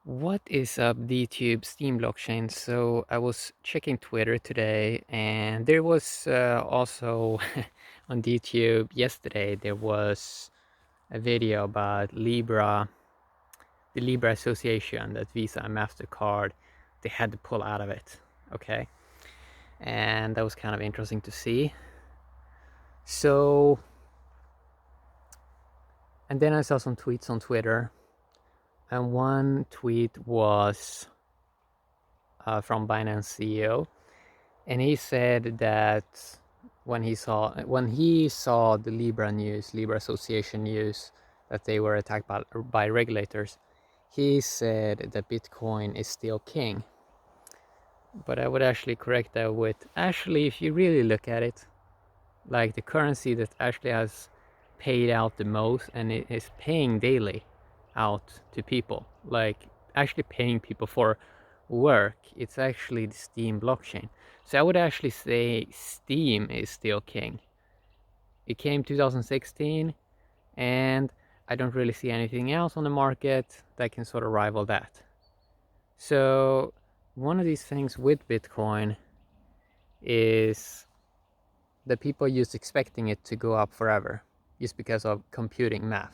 What is up, DTube Steem blockchain? So I was checking Twitter today, and there was also on DTube yesterday there was a video about Libra, the Libra Association, that Visa and Mastercard they had to pull out of it. Okay, and that was kind of interesting to see. So, and then I saw some tweets on Twitter, and one tweet was from Binance CEO. And he said that when he saw the Libra Association news, that they were attacked by regulators, he said that Bitcoin is still king. But I would actually correct that with, actually, if you really look at it, like the currency that actually has paid out the most and it is paying daily out to people, like actually paying people for work, it's actually the Steem blockchain. So I would actually say Steem is still king. It came 2016, and I don't really see anything else on the market that can sort of rival that. So one of these things with Bitcoin is that people are just expecting it to go up forever just because of computing math.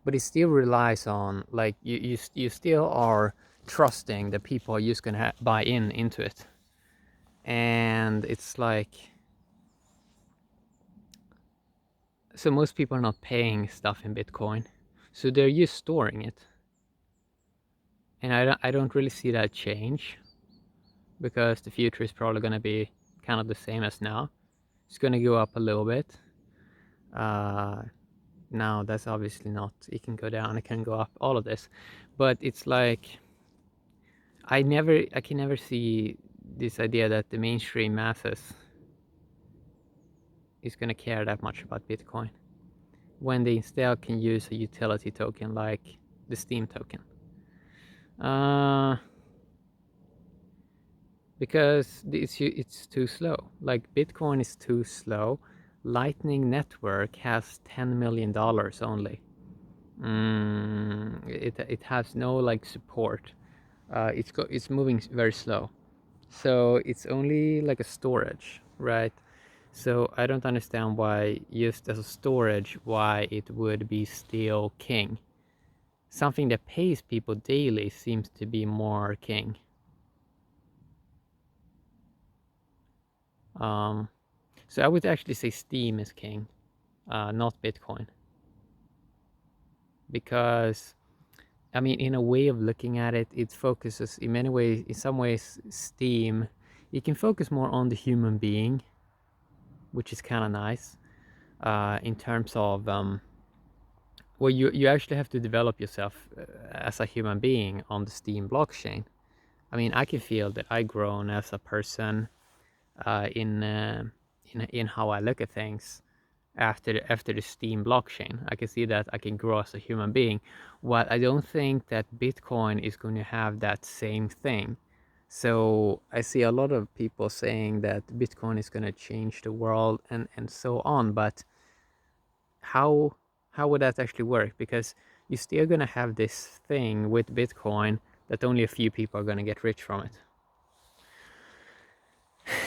But it still relies on, like, you still are trusting that people are just gonna buy into it. And it's like, so most people are not paying stuff in Bitcoin, so they're just storing it. And I don't really see that change, because the future is probably going to be kind of the same as now. It's going to go up a little bit. Now that's obviously not, it can go down, it can go up, all of this, but it's like I can never see this idea that the mainstream masses is going to care that much about Bitcoin when they instead can use a utility token like the Steem token. Because it's too slow. Like, Bitcoin is too slow. Lightning Network has $10 million only. It has no like support. It's moving very slow. So it's only like a storage, right? So I don't understand why, just as a storage, why it would be still king. Something that pays people daily seems to be more king. So I would actually say Steem is king, not Bitcoin. Because, I mean, in a way of looking at it, it focuses in many ways, in some ways, Steem, you can focus more on the human being, which is kind of nice, in terms of, well, you actually have to develop yourself as a human being on the Steem blockchain. I mean, I can feel that I've grown as a person in how I look at things after the Steem blockchain. I can see that I can grow as a human being. Well, I don't think that Bitcoin is going to have that same thing. So I see a lot of people saying that Bitcoin is going to change the world and so on, but how would that actually work? Because you're still going to have this thing with Bitcoin that only a few people are going to get rich from it.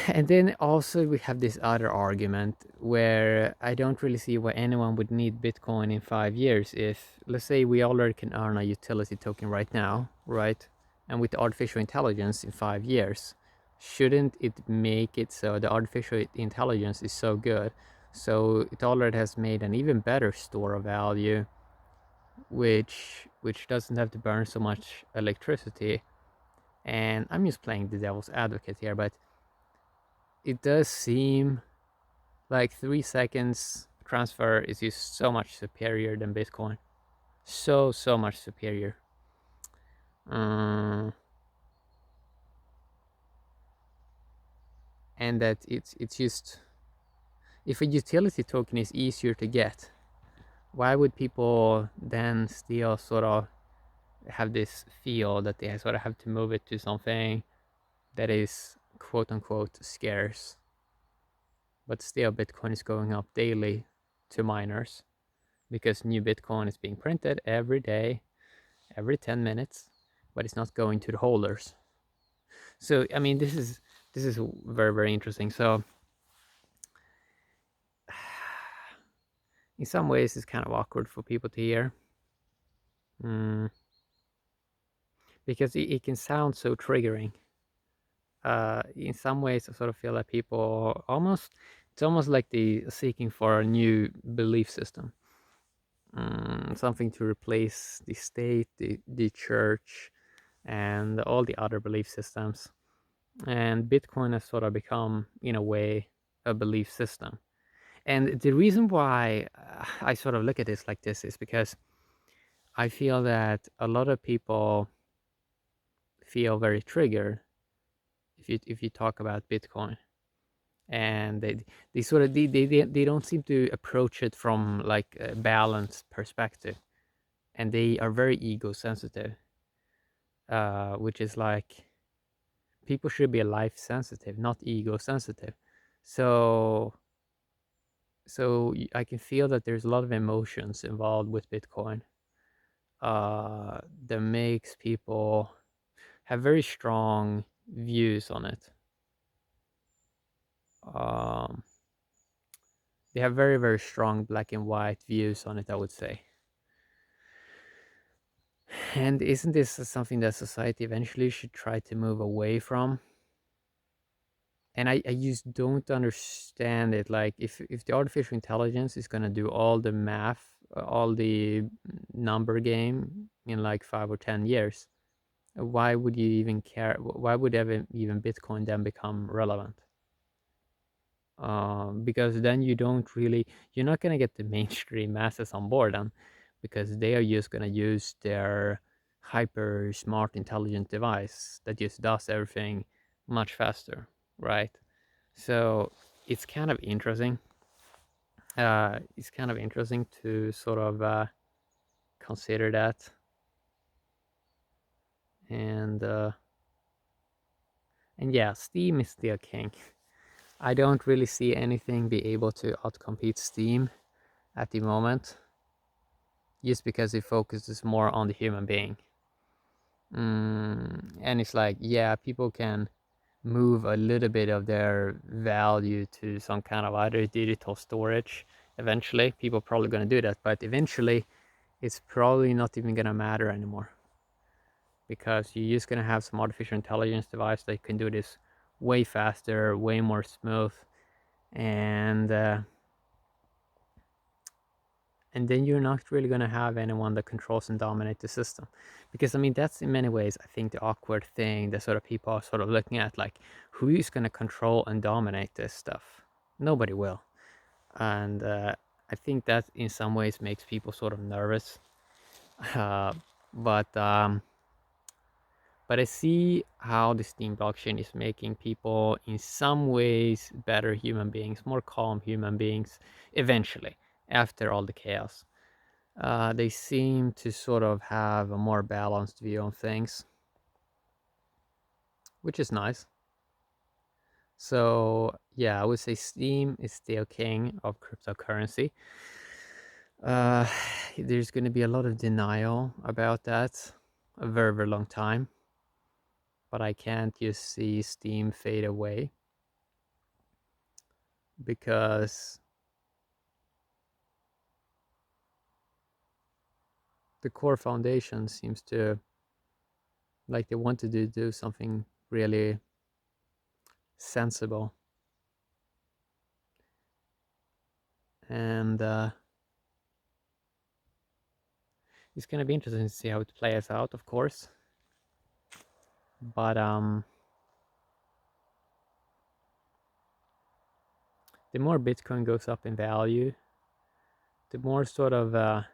And then also we have this other argument where I don't really see why anyone would need Bitcoin in 5 years if, let's say, we already can earn a utility token right now, right? And with artificial intelligence in 5 years, shouldn't it make it so the artificial intelligence is so good, so it already has made an even better store of value, which doesn't have to burn so much electricity? And I'm just playing the devil's advocate here, but it does seem like 3 seconds transfer is just so much superior than Bitcoin. So much superior. And that it's just, if a utility token is easier to get, why would people then still sort of have this feel that they sort of have to move it to something that is quote unquote scarce? But still, Bitcoin is going up daily to miners, because new Bitcoin is being printed every day, every 10 minutes. but it's not going to the holders. So I mean, this is very, very interesting. So in some ways, it's kind of awkward for people to hear, because it can sound so triggering. In some ways, I sort of feel that people it's almost like the seeking for a new belief system, something to replace the state, the church, and all the other belief systems. And Bitcoin has sort of become, in a way, a belief system. And the reason why I sort of look at this like this is because I feel that a lot of people feel very triggered if you talk about Bitcoin, and they sort of they don't seem to approach it from like a balanced perspective, and they are very ego sensitive, which is like people should be life sensitive, not ego sensitive. So I can feel that there's a lot of emotions involved with Bitcoin, that makes people have very strong views on it. Um, they have very, very strong black and white views on it, I would say. And isn't this something that society eventually should try to move away from? And I just don't understand it. Like, if the artificial intelligence is going to do all the math, all the number game in like 5 or 10 years, why would you even care? Why would ever even Bitcoin then become relevant? Because then you're not going to get the mainstream masses on board then, because they are just going to use their hyper smart intelligent device that just does everything much faster, right? So it's kind of interesting. It's kind of interesting to sort of consider that, and yeah, Steem is still king. I don't really see anything be able to outcompete Steem at the moment, just because it focuses more on the human being. And it's like, yeah, people can move a little bit of their value to some kind of either digital storage. Eventually, people are probably going to do that, but eventually, it's probably not even going to matter anymore, because you're just going to have some artificial intelligence device that can do this way faster, way more smooth, and then you're not really going to have anyone that controls and dominates the system. Because I mean, that's in many ways, I think, the awkward thing that sort of people are sort of looking at, like, who is going to control and dominate this stuff? Nobody will. And I think that in some ways makes people sort of nervous. uh, but I see how the Steem blockchain is making people in some ways better human beings, more calm human beings, eventually, after all the chaos. They seem to sort of have a more balanced view on things, which is nice. So yeah, I would say Steem is still king of cryptocurrency. Uh, there's going to be a lot of denial about that a very, very long time, but I can't just see Steem fade away, because the core foundation seems to, like, they wanted to do something really sensible, and it's gonna be interesting to see how it plays out, of course. But the more Bitcoin goes up in value, the more sort of the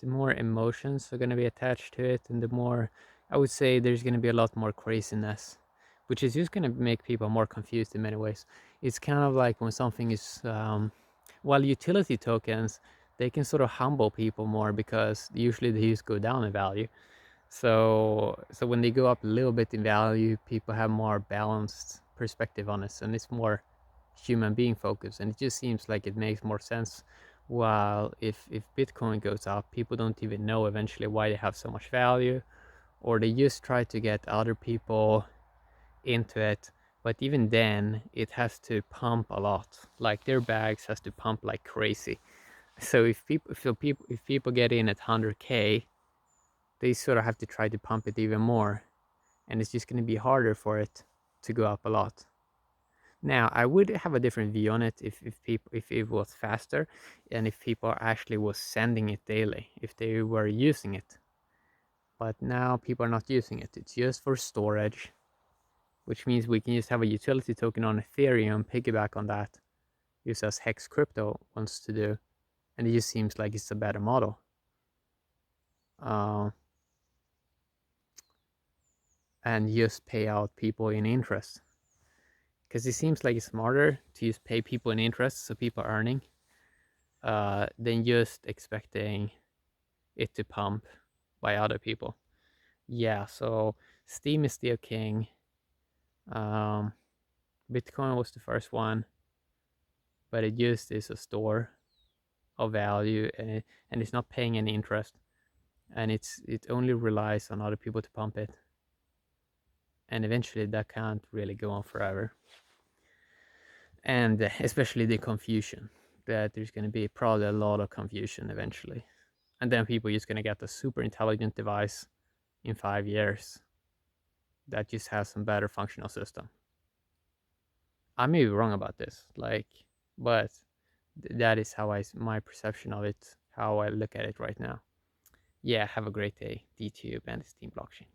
more emotions are gonna be attached to it, and the more, I would say, there's gonna be a lot more craziness, which is just gonna make people more confused in many ways. It's kind of like when something is while utility tokens, they can sort of humble people more, because usually they just go down in value. So when they go up a little bit in value, people have more balanced perspective on it, and it's more human being focused, and it just seems like it makes more sense. While if Bitcoin goes up, people don't even know eventually why they have so much value, or they just try to get other people into it, but even then it has to pump a lot. Like their bags has to pump like crazy. So if people get in at 100K, they sort of have to try to pump it even more, and it's just going to be harder for it to go up a lot. Now, I would have a different view on it if it was faster, and if people actually was sending it daily, if they were using it. But now people are not using it. It's just for storage, which means we can just have a utility token on Ethereum, piggyback on that, just as Hex Crypto wants to do, and it just seems like it's a better model. And just pay out people in interest, because it seems like it's smarter to just pay people in interest, so people are earning, than just expecting it to pump by other people. Yeah, so Steem is still king. Bitcoin was the first one, but it just is a store of value, and it's not paying any interest, and it only relies on other people to pump it, and eventually that can't really go on forever. And especially the confusion, that there's going to be probably a lot of confusion eventually, and then people are just going to get a super intelligent device in 5 years that just has some better functional system. I may be wrong about this, but that is how my perception of it, how I look at it right now. Yeah, have a great day, DTube and Steem blockchain.